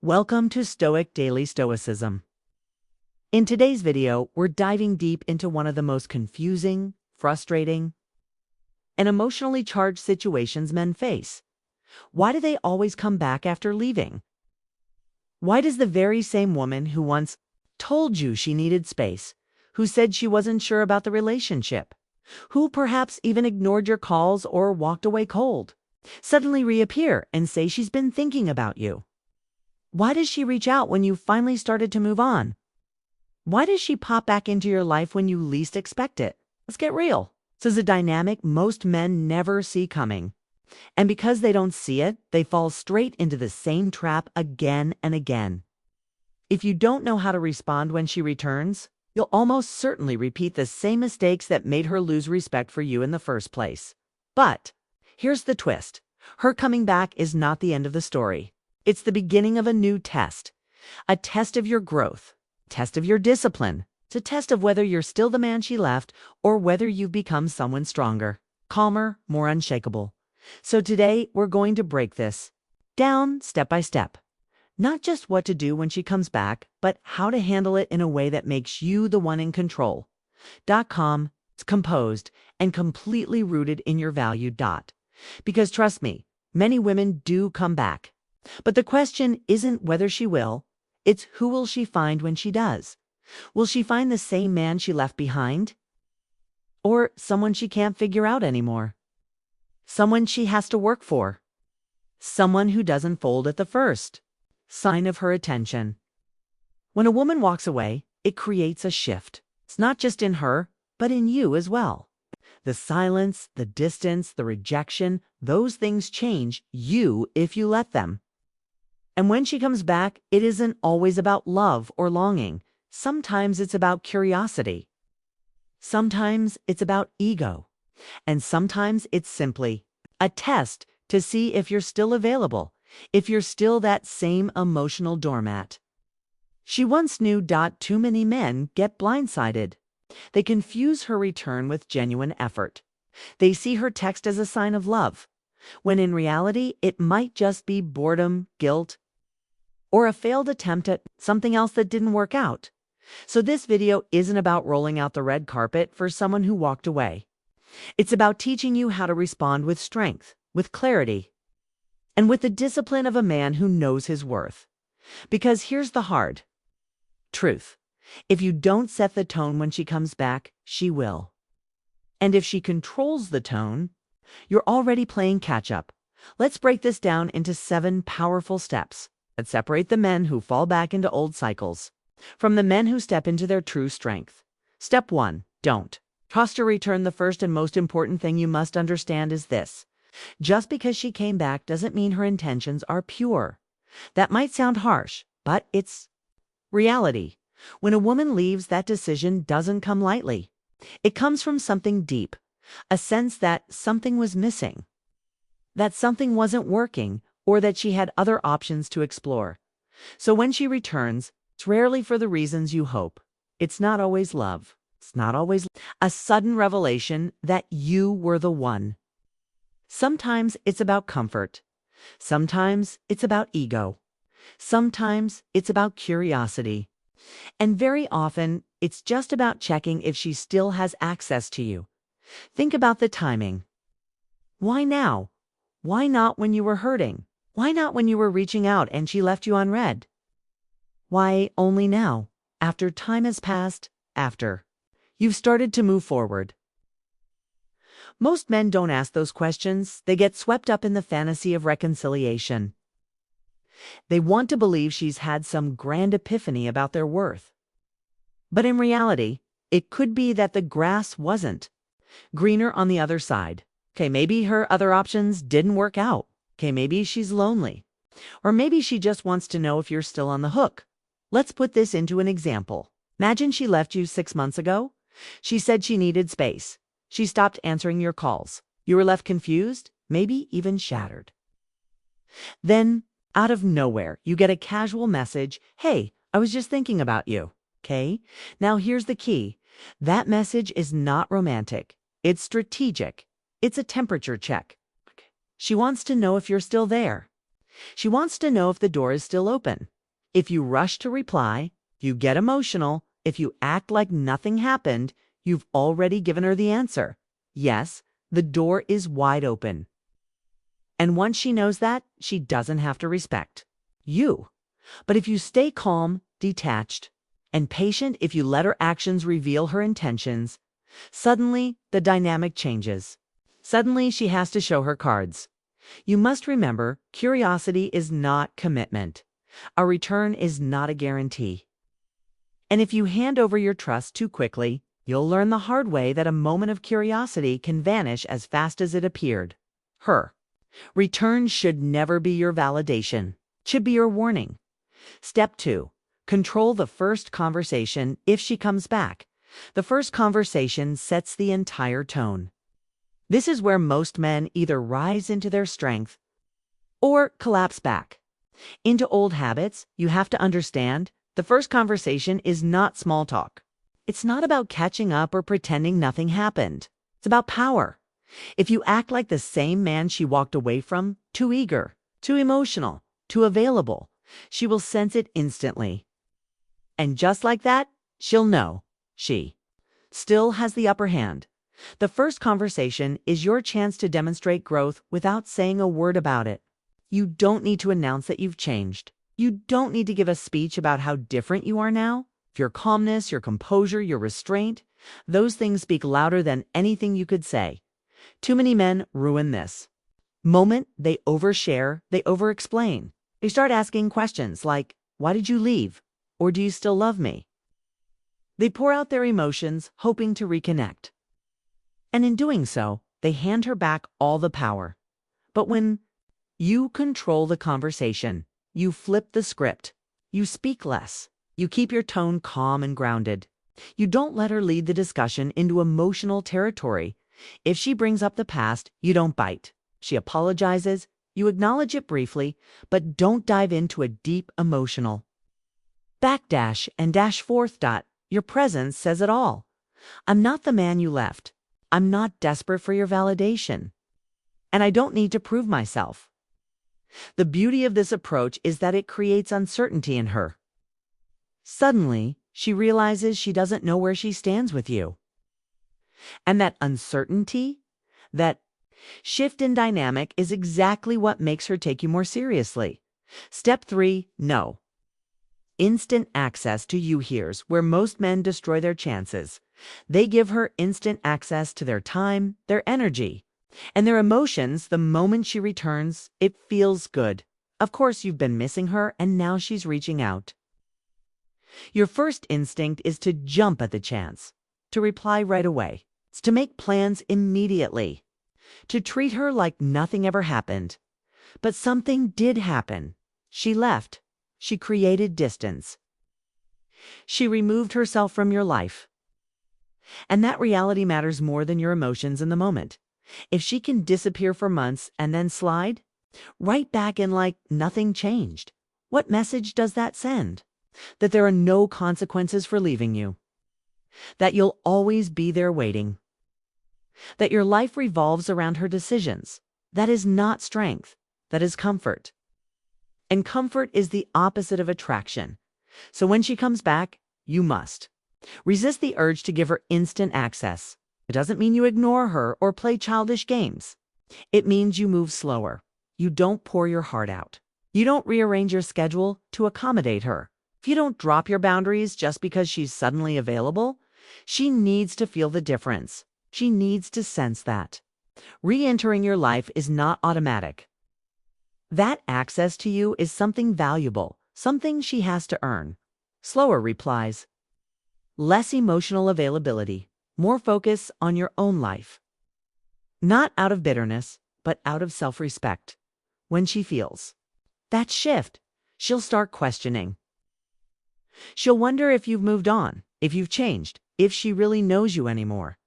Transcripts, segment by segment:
Welcome to Stoic Daily Stoicism. In today's video, we're diving deep into one of the most confusing, frustrating, and emotionally charged situations men face. Why do they always come back after leaving? Why does the very same woman who once told you she needed space, who said she wasn't sure about the relationship, who perhaps even ignored your calls or walked away cold, suddenly reappear and say she's been thinking about you? Why does she reach out when you finally started to move on? Why does she pop back into your life when you least expect it? Let's get real. This is a dynamic most men never see coming. And because they don't see it, they fall straight into the same trap again and again. If you don't know how to respond when she returns, you'll almost certainly repeat the same mistakes that made her lose respect for you in the first place. But here's the twist. Her coming back is not the end of the story. It's the beginning of a new test. A test of your growth. A test of your discipline. It's a test of whether you're still the man she left or whether you've become someone stronger, calmer, more unshakable. So today, we're going to break this down step by step. Not just what to do when she comes back, but how to handle it in a way that makes you the one in control. .com, it's composed and completely rooted in your value. Because trust me, many women do come back. But the question isn't whether she will, it's who will she find when she does? Will she find the same man she left behind? Or someone she can't figure out anymore? Someone she has to work for? Someone who doesn't fold at the first sign of her attention? When a woman walks away, it creates a shift. It's not just in her, but in you as well. The silence, the distance, the rejection, those things change you if you let them. And when she comes back, it isn't always about love or longing. Sometimes it's about curiosity. Sometimes it's about ego. And sometimes it's simply a test to see if you're still available, if you're still that same emotional doormat. She once knew. Too many men get blindsided. They confuse her return with genuine effort. They see her text as a sign of love, when in reality it might just be boredom, guilt, or a failed attempt at something else that didn't work out. So this video isn't about rolling out the red carpet for someone who walked away. It's about teaching you how to respond with strength, with clarity, and with the discipline of a man who knows his worth. Because here's the hard truth. If you don't set the tone when she comes back, she will. And if she controls the tone, you're already playing catch-up. Let's break this down into 7 powerful steps that separate the men who fall back into old cycles from the men who step into their true strength. Step 1. Don't trust her return. The first and most important thing you must understand is this. Just because she came back doesn't mean her intentions are pure. That might sound harsh, but it's reality. When a woman leaves, that decision doesn't come lightly. It comes from something deep, a sense that something was missing, that something wasn't working, or that she had other options to explore. So when she returns, it's rarely for the reasons you hope. It's not always love. It's not always a sudden revelation that you were the one. Sometimes it's about comfort. Sometimes it's about ego. Sometimes it's about curiosity. And very often, it's just about checking if she still has access to you. Think about the timing. Why now? Why not when you were hurting? Why not when you were reaching out and she left you unread? Why only now, after time has passed, after you've started to move forward? Most men don't ask those questions. They get swept up in the fantasy of reconciliation. They want to believe she's had some grand epiphany about their worth. But in reality, it could be that the grass wasn't greener on the other side. Okay, maybe her other options didn't work out. Okay, maybe she's lonely. Or maybe she just wants to know if you're still on the hook. Let's put this into an example. Imagine she left you 6 months ago. She said she needed space. She stopped answering your calls. You were left confused, maybe even shattered. Then, out of nowhere, you get a casual message, "Hey, I was just thinking about you." Okay? Now here's the key. That message is not romantic. It's strategic. It's a temperature check. She wants to know if you're still there. She wants to know if the door is still open. If you rush to reply, if you get emotional, if you act like nothing happened, you've already given her the answer. Yes, the door is wide open. And once she knows that, she doesn't have to respect you. But if you stay calm, detached, and patient, if you let her actions reveal her intentions, suddenly the dynamic changes. Suddenly she has to show her cards. You must remember, curiosity is not commitment. A return is not a guarantee. And if you hand over your trust too quickly, you'll learn the hard way that a moment of curiosity can vanish as fast as it appeared. Return should never be your validation. It should be your warning. Step 2. Control the first conversation if she comes back. The first conversation sets the entire tone. This is where most men either rise into their strength or collapse back into old habits. You have to understand, the first conversation is not small talk. It's not about catching up or pretending nothing happened. It's about power. If you act like the same man she walked away from, too eager, too emotional, too available, she will sense it instantly. And just like that, she'll know she still has the upper hand. The first conversation is your chance to demonstrate growth without saying a word about it. You don't need to announce that you've changed. You don't need to give a speech about how different you are now. Your calmness, your composure, your restraint, those things speak louder than anything you could say. Too many men ruin this moment. They overshare, they overexplain. They start asking questions like, "Why did you leave?" Or "Do you still love me?" They pour out their emotions, hoping to reconnect. And in doing so, they hand her back all the power. But when you control the conversation, you flip the script, you speak less, you keep your tone calm and grounded. You don't let her lead the discussion into emotional territory. If she brings up the past, you don't bite. She apologizes, you acknowledge it briefly, but don't dive into a deep emotional backdash and dash forth. Your presence says it all. I'm not the man you left. I'm not desperate for your validation. And I don't need to prove myself. The beauty of this approach is that it creates uncertainty in her. Suddenly, she realizes she doesn't know where she stands with you. And that uncertainty, that shift in dynamic is exactly what makes her take you more seriously. Step 3, no. Instant access to you. Here's where most men destroy their chances. They give her instant access to their time, their energy, and their emotions. The moment she returns, it feels good. Of course, you've been missing her, and now she's reaching out. Your first instinct is to jump at the chance, to reply right away. It's to make plans immediately, to treat her like nothing ever happened. But something did happen. She left. She created distance. She removed herself from your life. And that reality matters more than your emotions in the moment. If she can disappear for months and then slide right back in like nothing changed, what message does that send? That there are no consequences for leaving you. That you'll always be there waiting. That your life revolves around her decisions. That is not strength. That is comfort. And comfort is the opposite of attraction. So when she comes back, you must resist the urge to give her instant access. It doesn't mean you ignore her or play childish games. It means you move slower. You don't pour your heart out. You don't rearrange your schedule to accommodate her. If you don't drop your boundaries just because she's suddenly available, she needs to feel the difference. She needs to sense that. Re-entering your life is not automatic. That access to you is something valuable, something she has to earn. Slower replies. Less emotional availability. More focus on your own life. Not out of bitterness, but out of self-respect. When she feels that shift, she'll start questioning. She'll wonder if you've moved on, if you've changed, if she really knows you anymore.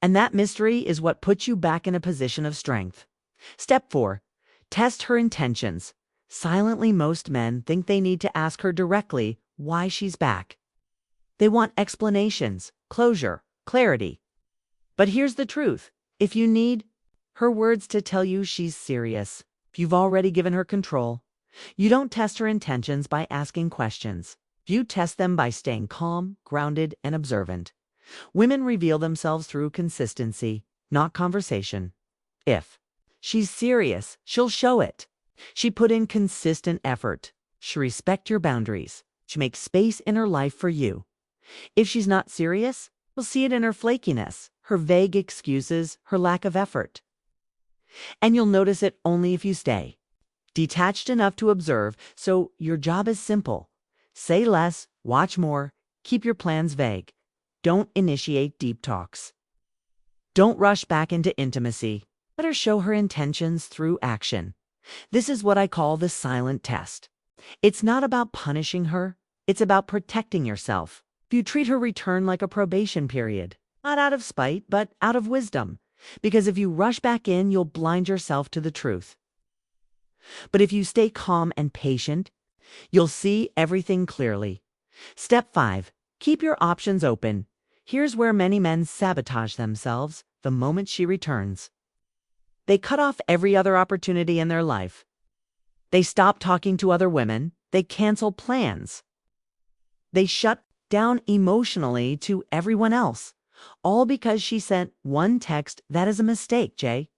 And that mystery is what puts you back in a position of strength. Step 4. Test her intentions. Silently, most men think they need to ask her directly why she's back. They want explanations, closure, clarity. But here's the truth. If you need her words to tell you she's serious, if you've already given her control, You don't test her intentions by asking questions. You test them by staying calm, grounded, and observant. Women reveal themselves through consistency, not conversation. If she's serious, she'll show it. She put in consistent effort. She respects your boundaries. She makes space in her life for you. If she's not serious, you'll see it in her flakiness, her vague excuses, her lack of effort. And you'll notice it only if you stay detached enough to observe, so your job is simple. Say less, watch more, keep your plans vague. Don't initiate deep talks. Don't rush back into intimacy. Let her show her intentions through action. This is what I call the silent test. It's not about punishing her. It's about protecting yourself. You treat her return like a probation period, not out of spite, but out of wisdom. Because if you rush back in, you'll blind yourself to the truth. But if you stay calm and patient, you'll see everything clearly. Step 5. Keep your options open. Here's where many men sabotage themselves the moment she returns. They cut off every other opportunity in their life. They stop talking to other women. They cancel plans. They shut down emotionally to everyone else. All because she sent one text that is a mistake, Jay.